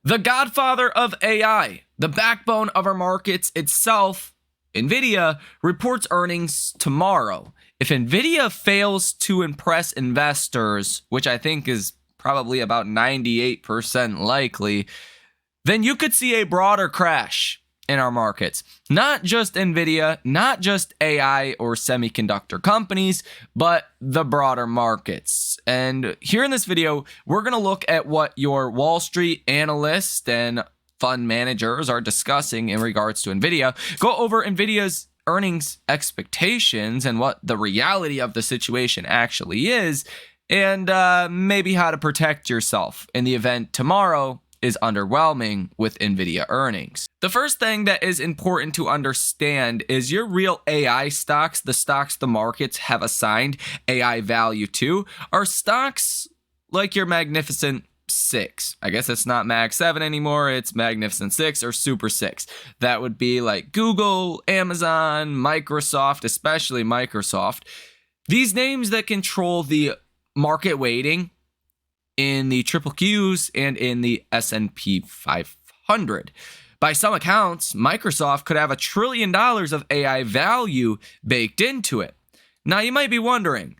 The godfather of AI, the backbone of our markets itself, Nvidia, reports earnings tomorrow. If Nvidia fails to impress investors, which I think is probably about 98% likely, then you could see a broader crash in our markets. Not just Nvidia, not just AI or semiconductor companies, but the broader markets. And here in this video, we're going to look at what your Wall Street analysts and fund managers are discussing in regards to Nvidia, go over Nvidia's earnings expectations and what the reality of the situation actually is, and maybe how to protect yourself in the event tomorrow is underwhelming with Nvidia earnings. The first thing that is important to understand is your real AI stocks, the stocks the markets have assigned AI value to, are stocks like your Magnificent 6. I guess it's not Mag 7 anymore, it's Magnificent 6 or Super 6. That would be like Google, Amazon, Microsoft, especially Microsoft. These names that control the market weighting in the triple Qs and in the S&P 500. By some accounts, Microsoft could have $1 trillion of AI value baked into it. Now you might be wondering,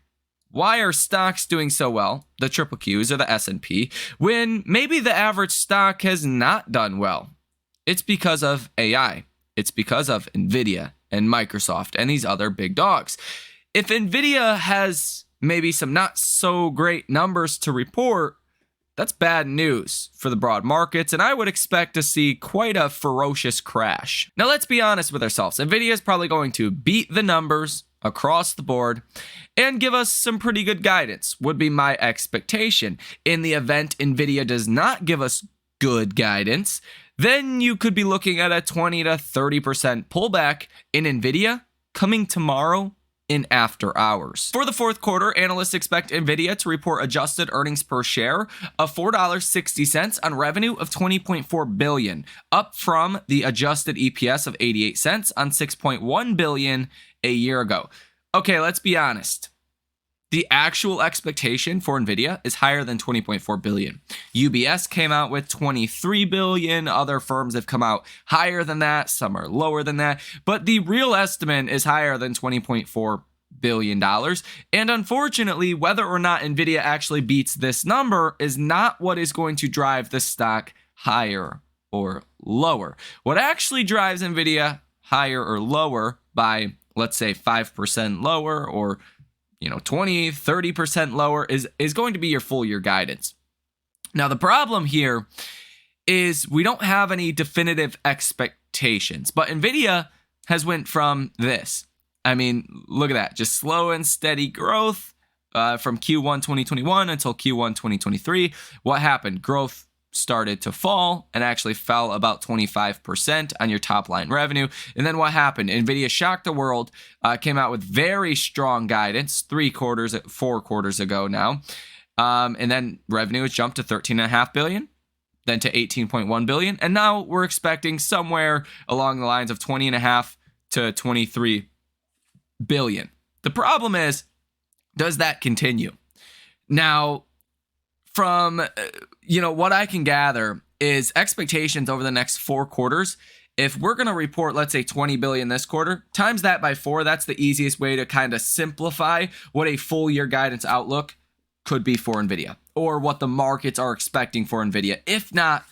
why are stocks doing so well, the triple Qs or the S&P, when maybe the average stock has not done well? It's because of AI. It's because of Nvidia and Microsoft and these other big dogs. If Nvidia has maybe some not so great numbers to report, that's bad news for the broad markets, and I would expect to see quite a ferocious crash. Now let's be honest with ourselves. Nvidia is probably going to beat the numbers across the board and give us some pretty good guidance, would be my expectation. In the event Nvidia does not give us good guidance, then you could be looking at a 20 to 30% pullback in Nvidia coming tomorrow in after hours. For the fourth quarter, analysts expect Nvidia to report adjusted earnings per share of $4.60 on revenue of $20.4 billion, up from the adjusted EPS of 88 cents on $6.1 billion a year ago. Okay, let's be honest. The actual expectation for Nvidia is higher than $20.4 billion. UBS came out with $23 billion. Other firms have come out higher than that. Some are lower than that. But the real estimate is higher than $20.4 billion. And unfortunately, whether or not Nvidia actually beats this number is not what is going to drive the stock higher or lower. What actually drives Nvidia higher or lower by, let's say, 5% lower or 20, 30% lower is going to be your full year guidance. Now, the problem here is we don't have any definitive expectations, but Nvidia has went from this. I mean, look at that, just slow and steady growth from Q1 2021 until Q1 2023. What happened? Growth started to fall and actually fell about 25% on your top line revenue. And then what happened? Nvidia shocked the world, came out with very strong guidance 4 quarters ago now. And then revenue has jumped to $13.5 billion, then to $18.1 billion. And now we're expecting somewhere along the lines of $20.5 to $23 billion. The problem is, does that continue? Now, from what I can gather is expectations over the next 4 quarters. If we're going to report, let's say 20 billion this quarter, times that by 4, that's the easiest way to kind of simplify what a full year guidance outlook could be for Nvidia, or what the markets are expecting for Nvidia, if not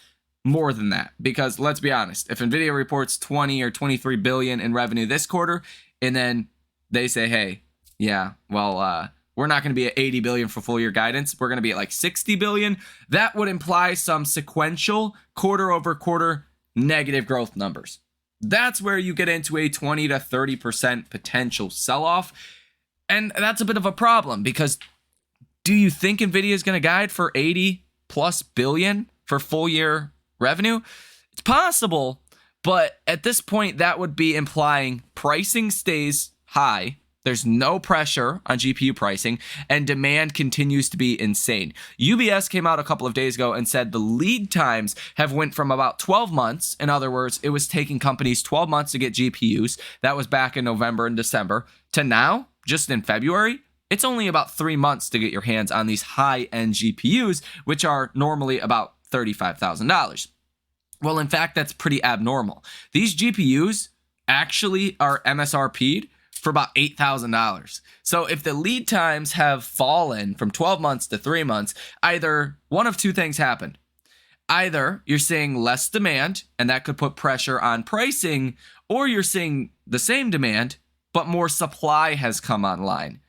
more than that. Because let's be honest, if Nvidia reports 20 or 23 billion in revenue this quarter, and then they say, hey, yeah, well, we're not going to be at 80 billion for full year guidance, we're going to be at like 60 billion, that would imply some sequential quarter over quarter negative growth numbers. That's where you get into a 20 to 30% potential sell-off. And that's a bit of a problem, because do you think Nvidia is going to guide for 80 plus billion for full year revenue? It's possible, but at this point that would be implying pricing stays high. There's no pressure on GPU pricing, and demand continues to be insane. UBS came out a couple of days ago and said the lead times have went from about 12 months. In other words, it was taking companies 12 months to get GPUs. That was back in November and December. To now, just in February, it's only about 3 months to get your hands on these high-end GPUs, which are normally about $35,000. Well, in fact, that's pretty abnormal. These GPUs actually are MSRP'd for about $8,000. So if the lead times have fallen from 12 months to 3 months, either one of two things happened. Either you're seeing less demand, and that could put pressure on pricing, or you're seeing the same demand, but more supply has come online.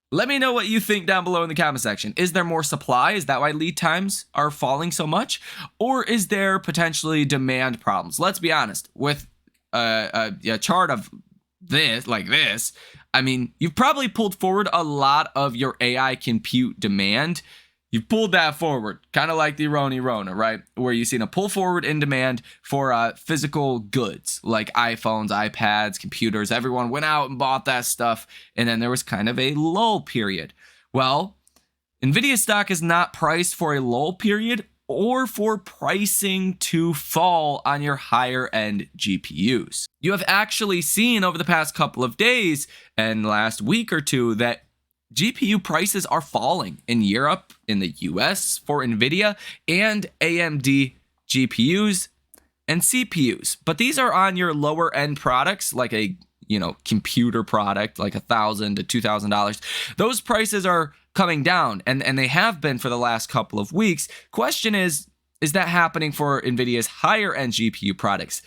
Let me know what you think down below in the comment section. Is there more supply? Is that why lead times are falling so much? Or is there potentially demand problems? Let's be honest. With a chart of this, like this, I mean, you've probably pulled forward a lot of your AI compute demand. You've pulled that forward, kind of like the Rona, right? Where you've seen a pull forward in demand for physical goods like iPhones, iPads, computers. Everyone went out and bought that stuff, and then there was kind of a lull period. Well, Nvidia stock is not priced for a lull period or for pricing to fall on your higher end GPUs. You have actually seen over the past couple of days and last week or two that GPU prices are falling in Europe, in the US for Nvidia and AMD GPUs and CPUs. But these are on your lower end products like a computer product like $1,000 to $2,000. Those prices are coming down and they have been for the last couple of weeks. Question is that happening for Nvidia's higher end GPU products?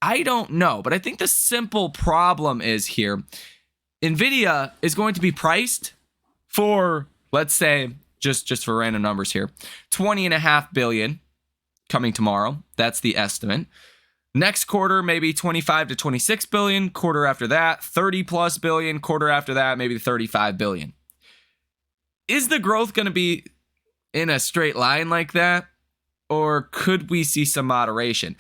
I don't know, but I think the simple problem is here. Nvidia is going to be priced for, let's say, just for random numbers here, $20.5 billion coming tomorrow. That's the estimate. Next quarter, maybe 25 to 26 billion. Quarter after that, 30 plus billion. Quarter after that, maybe 35 billion. Is the growth going to be in a straight line like that? Or could we see some moderation?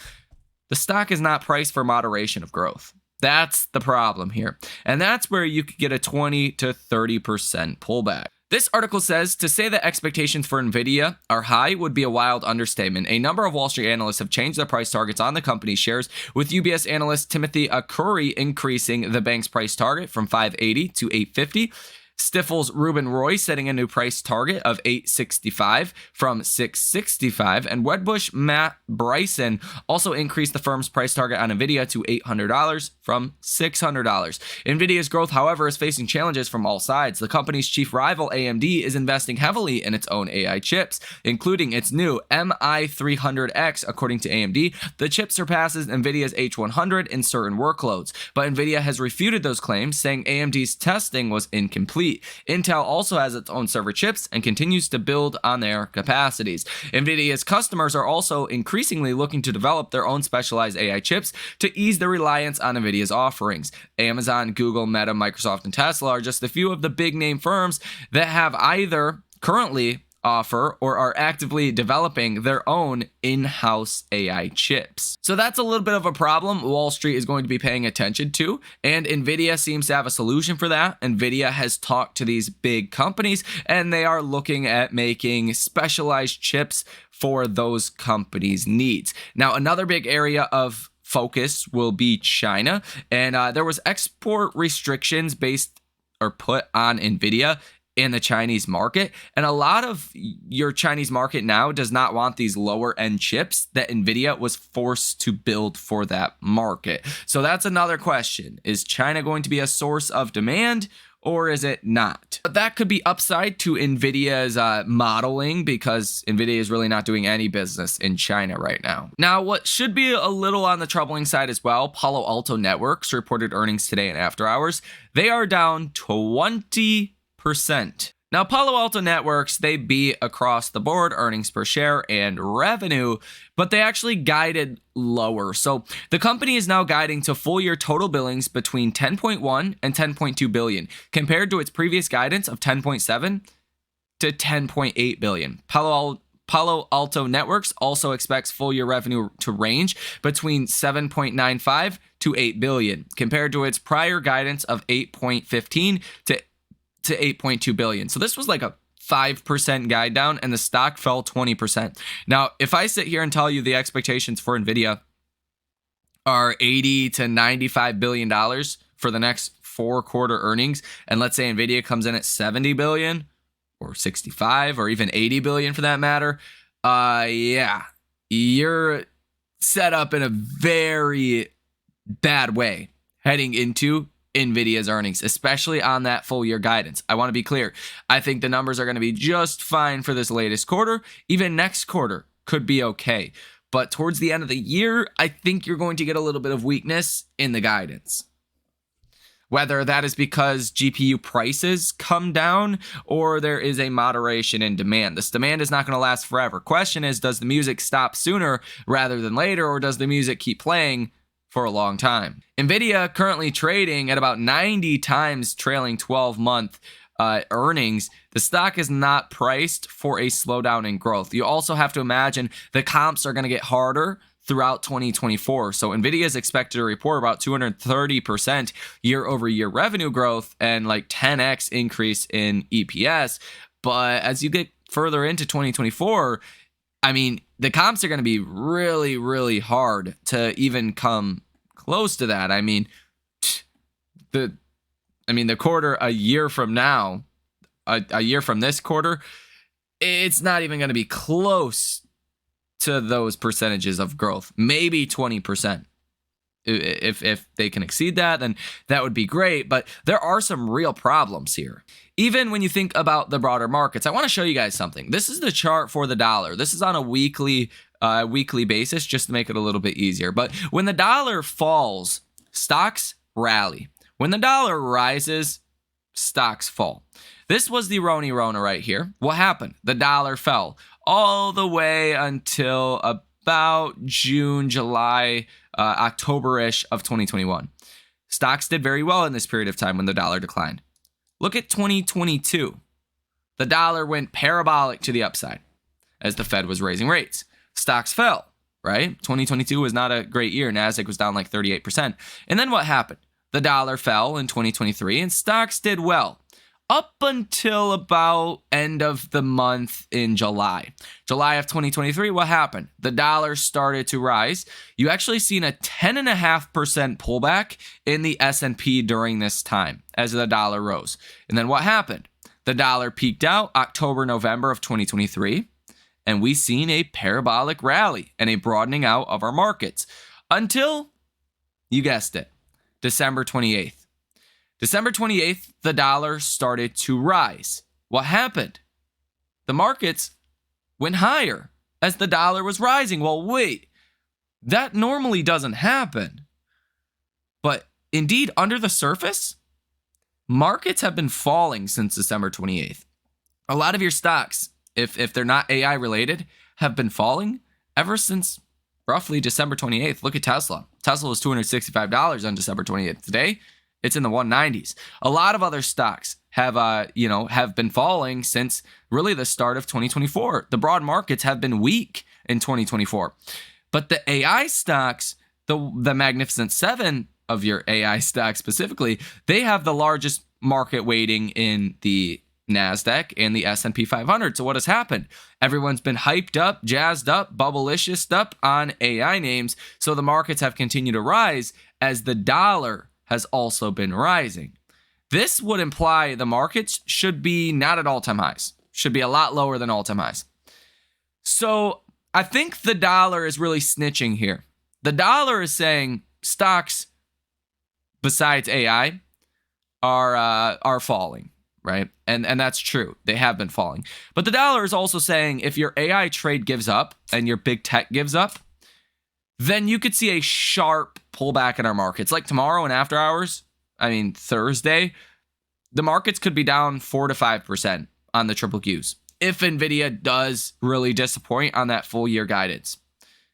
The stock is not priced for moderation of growth. That's the problem here. And that's where you could get a 20 to 30% pullback. This article says to say that expectations for Nvidia are high would be a wild understatement. A number of Wall Street analysts have changed their price targets on the company's shares, with UBS analyst Timothy Akuri increasing the bank's price target from 580 to 850. Stifel's Ruben Roy setting a new price target of $865 from $665, and Wedbush Matt Bryson also increased the firm's price target on Nvidia to $800 from $600. Nvidia's growth, however, is facing challenges from all sides. The company's chief rival, AMD, is investing heavily in its own AI chips, including its new MI300X. According to AMD, the chip surpasses Nvidia's H100 in certain workloads, but Nvidia has refuted those claims, saying AMD's testing was incomplete. Intel also has its own server chips and continues to build on their capacities. Nvidia's customers are also increasingly looking to develop their own specialized AI chips to ease their reliance on Nvidia's offerings. Amazon, Google, Meta, Microsoft, and Tesla are just a few of the big name firms that have either currently offer or are actively developing their own in-house AI chips. So that's a little bit of a problem Wall Street is going to be paying attention to, and Nvidia seems to have a solution for that. Nvidia has talked to these big companies, and they are looking at making specialized chips for those companies' needs. Now, another big area of focus will be China, and there was export restrictions based or put on Nvidia in the Chinese market. And a lot of your Chinese market now does not want these lower end chips that Nvidia was forced to build for that market. So that's another question. Is China going to be a source of demand, or is it not? But that could be upside to Nvidia's modeling, because Nvidia is really not doing any business in China right now. Now, what should be a little on the troubling side as well, Palo Alto Networks reported earnings today in after hours. They are down 20%. Now, Palo Alto Networks, they beat across the board earnings per share and revenue, but they actually guided lower. So the company is now guiding to full year total billings between 10.1 and 10.2 billion, compared to its previous guidance of 10.7 to 10.8 billion. Palo Alto Networks also expects full year revenue to range between 7.95 to 8 billion, compared to its prior guidance of 8.15 to 8.2 billion. So this was like a 5% guide down, and the stock fell 20%. Now, if I sit here and tell you the expectations for Nvidia are 80 to 95 billion dollars for the next 4-quarter earnings, and let's say Nvidia comes in at 70 billion or 65 or even 80 billion for that matter, yeah, you're set up in a very bad way heading into Nvidia's earnings, especially on that full year guidance. I want to be clear. I think the numbers are going to be just fine for this latest quarter. Even next quarter could be okay. But towards the end of the year, I think you're going to get a little bit of weakness in the guidance. Whether that is because GPU prices come down or there is a moderation in demand. This demand is not going to last forever. Question is, does the music stop sooner rather than later, or does the music keep playing for a long time? Nvidia currently trading at about 90 times trailing 12-month earnings. The stock is not priced for a slowdown in growth. You also have to imagine the comps are going to get harder throughout 2024. So Nvidia is expected to report about 230% year-over-year revenue growth and like 10x increase in EPS. But as you get further into 2024, I mean, the comps are going to be really, really hard to even come close to that. I mean, the quarter a year from now, a year from this quarter, it's not even going to be close to those percentages of growth. Maybe 20%. If they can exceed that, then that would be great. But there are some real problems here. Even when you think about the broader markets, I want to show you guys something. This is the chart for the dollar. This is on a weekly basis, just to make it a little bit easier. But when the dollar falls, stocks rally. When the dollar rises, stocks fall. This was the Rona right here. What happened? The dollar fell all the way until about June, July, October-ish of 2021. Stocks did very well in this period of time when the dollar declined. Look at 2022. The dollar went parabolic to the upside as the Fed was raising rates. Stocks fell, right? 2022 was not a great year. Nasdaq was down like 38%. And then what happened? The dollar fell in 2023 and stocks did well up until about end of the month in July. July of 2023, what happened? The dollar started to rise. You actually seen a 10.5% pullback in the S&P during this time as the dollar rose. And then what happened? The dollar peaked out October, November of 2023, and we seen a parabolic rally and a broadening out of our markets until, you guessed it, December 28th. December 28th, the dollar started to rise. What happened? The markets went higher as the dollar was rising. Well, wait, that normally doesn't happen. But indeed, under the surface, markets have been falling since December 28th. A lot of your stocks, if they're not AI related, have been falling ever since roughly December 28th. Look at Tesla. Tesla was $265 on December 28th. Today, it's in the 190s. A lot of other stocks have been falling since really the start of 2024. The broad markets have been weak in 2024. But the AI stocks, the Magnificent Seven of your AI stocks specifically, they have the largest market weighting in the NASDAQ and the S&P 500. So what has happened? Everyone's been hyped up, jazzed up, bubblicious up on AI names. So the markets have continued to rise as the dollar has also been rising. This would imply the markets should be not at all-time highs, should be a lot lower than all-time highs. So I think the dollar is really snitching here. The dollar is saying stocks, besides AI, are falling, right? And that's true. They have been falling. But the dollar is also saying if your AI trade gives up and your big tech gives up, then you could see a sharp pullback in our markets. Like tomorrow and after hours, Thursday, the markets could be down 4 to 5% on the triple Qs. If Nvidia does really disappoint on that full year guidance,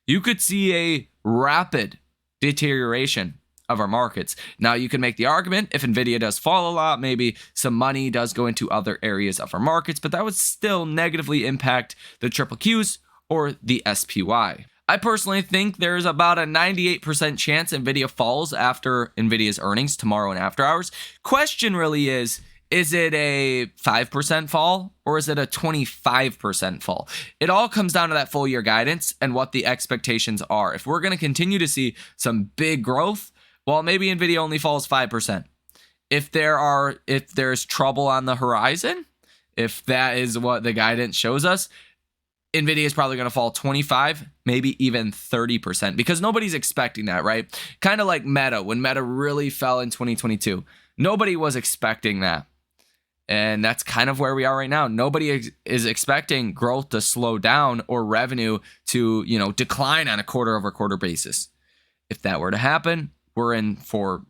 you could see a rapid deterioration of our markets. Now, you can make the argument if Nvidia does fall a lot, maybe some money does go into other areas of our markets, but that would still negatively impact the triple Qs or the SPY. I personally think there's about a 98% chance Nvidia falls after Nvidia's earnings tomorrow and after hours. Question really is it a 5% fall or is it a 25% fall? It all comes down to that full year guidance and what the expectations are. If we're going to continue to see some big growth, well, maybe Nvidia only falls 5%. If there's trouble on the horizon, if that is what the guidance shows us, Nvidia is probably going to fall 25, maybe even 30% because nobody's expecting that, right? Kind of like Meta, when Meta really fell in 2022. Nobody was expecting that. And that's kind of where we are right now. Nobody is expecting growth to slow down or revenue to, decline on a quarter-over-quarter basis. If that were to happen, we're in for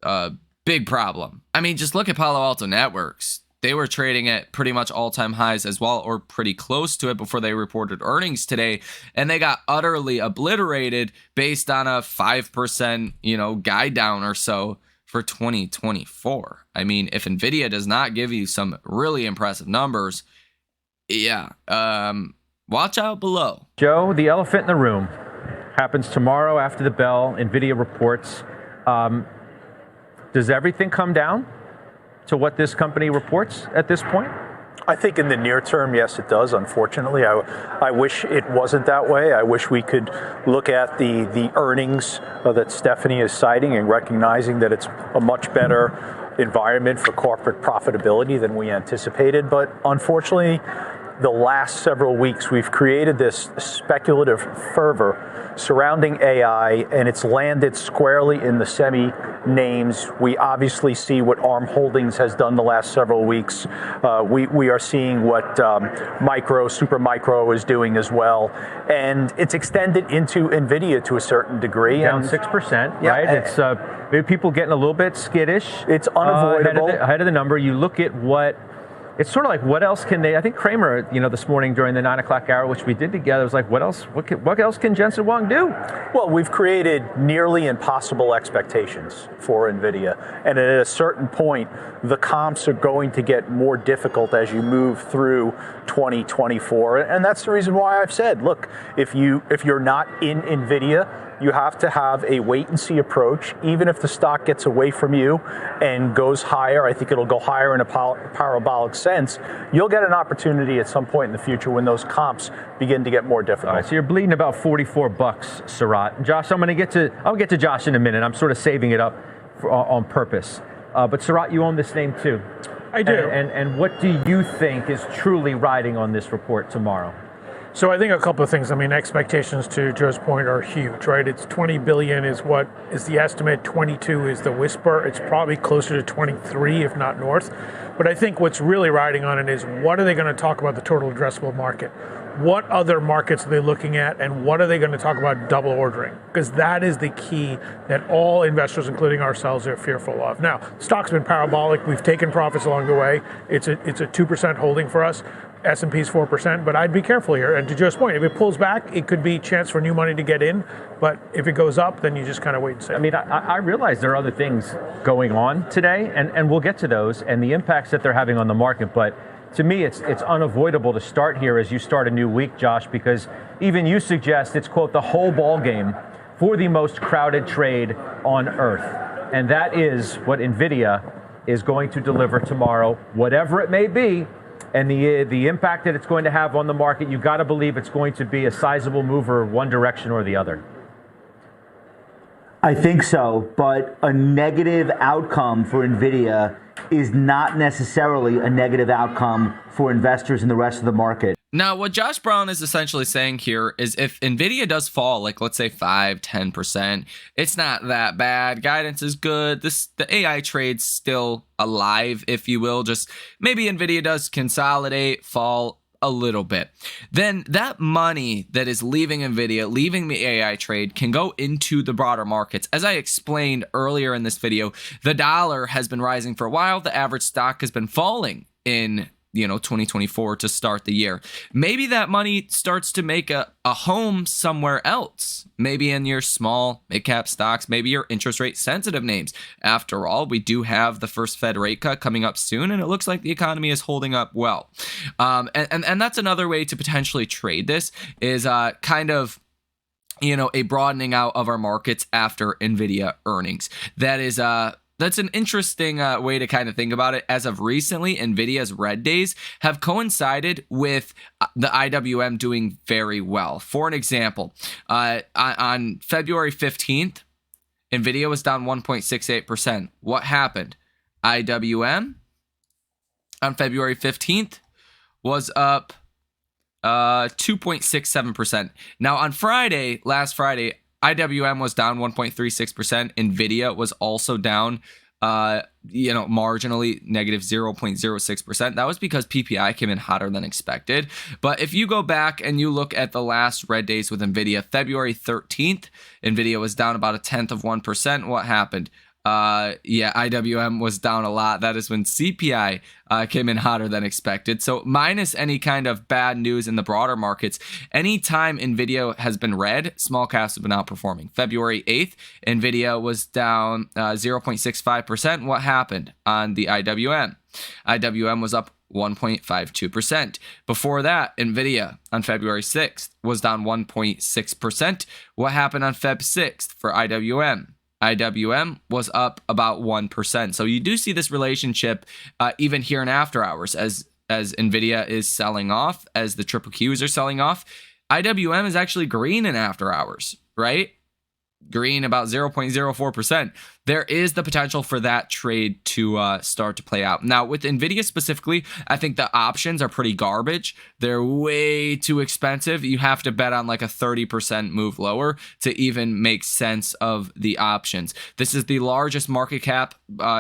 a big problem. I mean, just look at Palo Alto Networks. They were trading at pretty much all-time highs as well, or pretty close to it before they reported earnings today, and they got utterly obliterated based on a 5%, guide down or so for 2024. I mean, if Nvidia does not give you some really impressive numbers, watch out below. Joe, the elephant in the room happens tomorrow after the bell. Nvidia reports. Does everything come down to what this company reports at this point? I think in the near term, yes, it does. Unfortunately, I wish it wasn't that way. I wish we could look at the earnings that Stephanie is citing and recognizing that it's a much better environment for corporate profitability than we anticipated. But unfortunately, the last several weeks, we've created this speculative fervor surrounding AI, and it's landed squarely in the semi names. We obviously see what ARM Holdings has done the last several weeks. We are seeing what Supermicro is doing as well. And it's extended into Nvidia to a certain degree. Down 6%, right? It's people getting a little bit skittish. It's unavoidable. Ahead of the number. You look at it's sort of like, what else can they? I think Kramer, this morning during the 9 o'clock hour, which we did together, was like, what else? What else can Jensen Huang do? Well, we've created nearly impossible expectations for Nvidia, and at a certain point, the comps are going to get more difficult as you move through 2024, and that's the reason why I've said, look, if you're not in Nvidia, you have to have a wait-and-see approach. Even if the stock gets away from you and goes higher, I think it'll go higher in a parabolic sense, you'll get an opportunity at some point in the future when those comps begin to get more difficult. All right, so you're bleeding about $44, Sarat. Josh, I'll get to Josh in a minute. I'm sort of saving it up on purpose. But Sarat, you own this name too. I do. And what do you think is truly riding on this report tomorrow? So I think a couple of things. I mean, expectations to Joe's point are huge, right? It's 20 billion is what is the estimate. 22 is the whisper. It's probably closer to 23, if not north. But I think what's really riding on it is, what are they going to talk about the total addressable market? What other markets are they looking at, and what are they going to talk about double ordering? Because that is the key that all investors, including ourselves, are fearful of. Now, stock's been parabolic. We've taken profits along the way. It's a 2% holding for us. S&P's 4%, but I'd be careful here. And to Joe's point, if it pulls back, it could be a chance for new money to get in. But if it goes up, then you just kind of wait and see. I mean, I realize there are other things going on today, and we'll get to those and the impacts that they're having on the market. But to me, it's unavoidable to start here as you start a new week, Josh, because even you suggest it's, quote, the whole ball game for the most crowded trade on earth. And that is what Nvidia is going to deliver tomorrow, whatever it may be. And the impact that it's going to have on the market, you've got to believe it's going to be a sizable mover one direction or the other. I think so, but a negative outcome for Nvidia is not necessarily a negative outcome for investors in the rest of the market. Now, what Josh Brown is essentially saying here is, if Nvidia does fall, like let's say 5-10%, it's not that bad. Guidance is good. The AI trade's still alive, if you will. Just maybe Nvidia does consolidate, fall a little bit. Then that money that is leaving Nvidia, leaving the AI trade, can go into the broader markets. As I explained earlier in this video, the dollar has been rising for a while. The average stock has been falling in 2024 to start the year. Maybe that money starts to make a home somewhere else. Maybe in your small mid-cap stocks, maybe your interest rate sensitive names. After all, we do have the first Fed rate cut coming up soon, and it looks like the economy is holding up well. And that's another way to potentially trade this, is kind of a broadening out of our markets after Nvidia earnings. That's an interesting way to kind of think about it. As of recently, Nvidia's red days have coincided with the IWM doing very well. For an example, on February 15th, Nvidia was down 1.68%. What happened? IWM on February 15th was up 2.67%. Now on Friday, last Friday, IWM was down 1.36%. Nvidia was also down, marginally negative 0.06%. That was because PPI came in hotter than expected. But if you go back and you look at the last red days with Nvidia, February 13th, Nvidia was down about 0.1%. What happened? IWM was down a lot. That is when CPI came in hotter than expected. So minus any kind of bad news in the broader markets, anytime Nvidia has been red, small caps have been outperforming. February 8th, Nvidia was down 0.65%. What happened on the IWM? IWM was up 1.52%. Before that, Nvidia on February 6th was down 1.6%. What happened on Feb 6th for IWM? IWM was up about 1%. So you do see this relationship even here in after hours as Nvidia is selling off, as the triple Qs are selling off. IWM is actually green in after hours, right? Green about 0.04%. There is the potential for that trade to start to play out. Now, with Nvidia specifically, I think the options are pretty garbage. They're way too expensive. You have to bet on like a 30% move lower to even make sense of the options. This is the largest market cap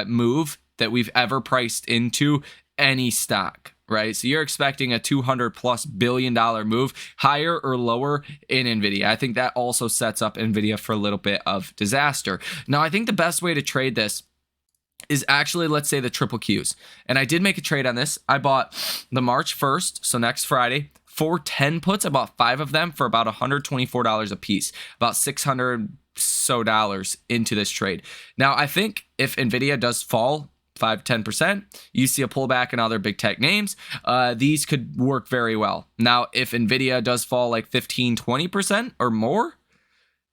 move that we've ever priced into any stock. Right, so you're expecting a $200+ billion move, higher or lower in Nvidia. I think that also sets up Nvidia for a little bit of disaster. Now, I think the best way to trade this is actually, let's say, the triple Qs. And I did make a trade on this. I bought the March 1st, so next Friday, 4 10 puts. I bought 5 of them for about $124 a piece, about $600 into this trade. Now, I think if Nvidia does fall 5-10%, you see a pullback in other big tech names, these could work very well. Now, if Nvidia does fall like 15-20% or more,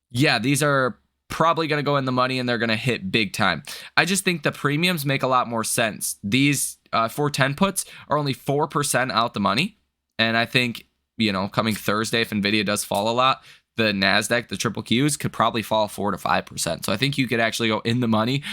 yeah, these are probably going to go in the money and they're going to hit big time. I just think the premiums make a lot more sense. These 410 puts are only 4% out the money. And I think, coming Thursday, if Nvidia does fall a lot, the NASDAQ, the triple Qs could probably fall 4 to 5%. So I think you could actually go in the money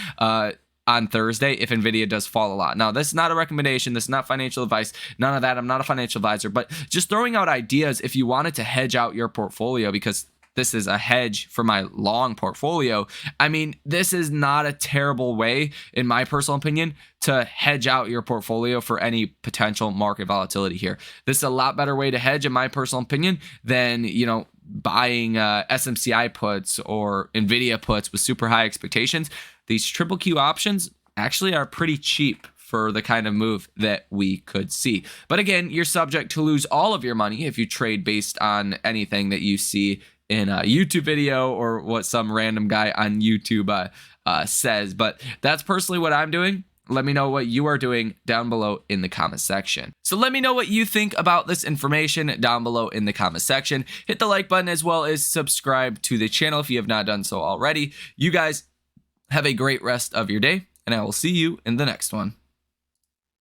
on Thursday if Nvidia does fall a lot. Now, this is not a recommendation. This is not financial advice. None of that. I'm not a financial advisor, but just throwing out ideas if you wanted to hedge out your portfolio, because this is a hedge for my long portfolio. I mean, this is not a terrible way, in my personal opinion, to hedge out your portfolio for any potential market volatility here. This is a lot better way to hedge, in my personal opinion, than, buying SMCI puts or Nvidia puts with super high expectations. These triple Q options actually are pretty cheap for the kind of move that we could see. But again, you're subject to lose all of your money if you trade based on anything that you see in a YouTube video or what some random guy on YouTube says. But that's personally what I'm doing. Let me know what you are doing down below in the comment section. So let me know what you think about this information down below in the comment section. Hit the like button as well as subscribe to the channel if you have not done so already. You guys have a great rest of your day, and I will see you in the next one.